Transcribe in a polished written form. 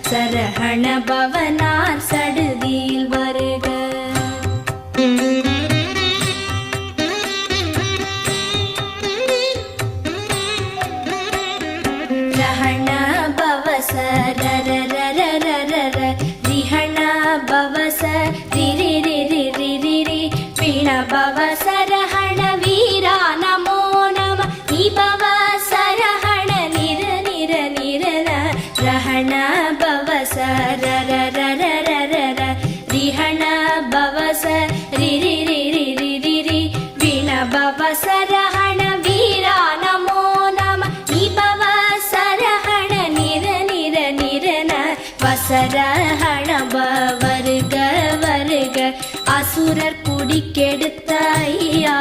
சரஹண பவனார் சடுதியில் வருக. ரஹண பவச ரர ரர ரர ர ரிஹண பவச ரிரி ரிரி ரிரி ரி வீண பவச ரஹண வீரா நமோ நம நிபவ சரஹண நிர நிர நிரன ரஹண பவச ரர ரர ரர ர ரிஹண பவச ரிரி ரிரி ரிரி ரி வீண பவச ரஹண வீரா நமோ நம நிபவ சரஹண நிர நிர நிரன வசரஹண வருக வருக அசுரர் குடிக்கெடுத்த ஐயா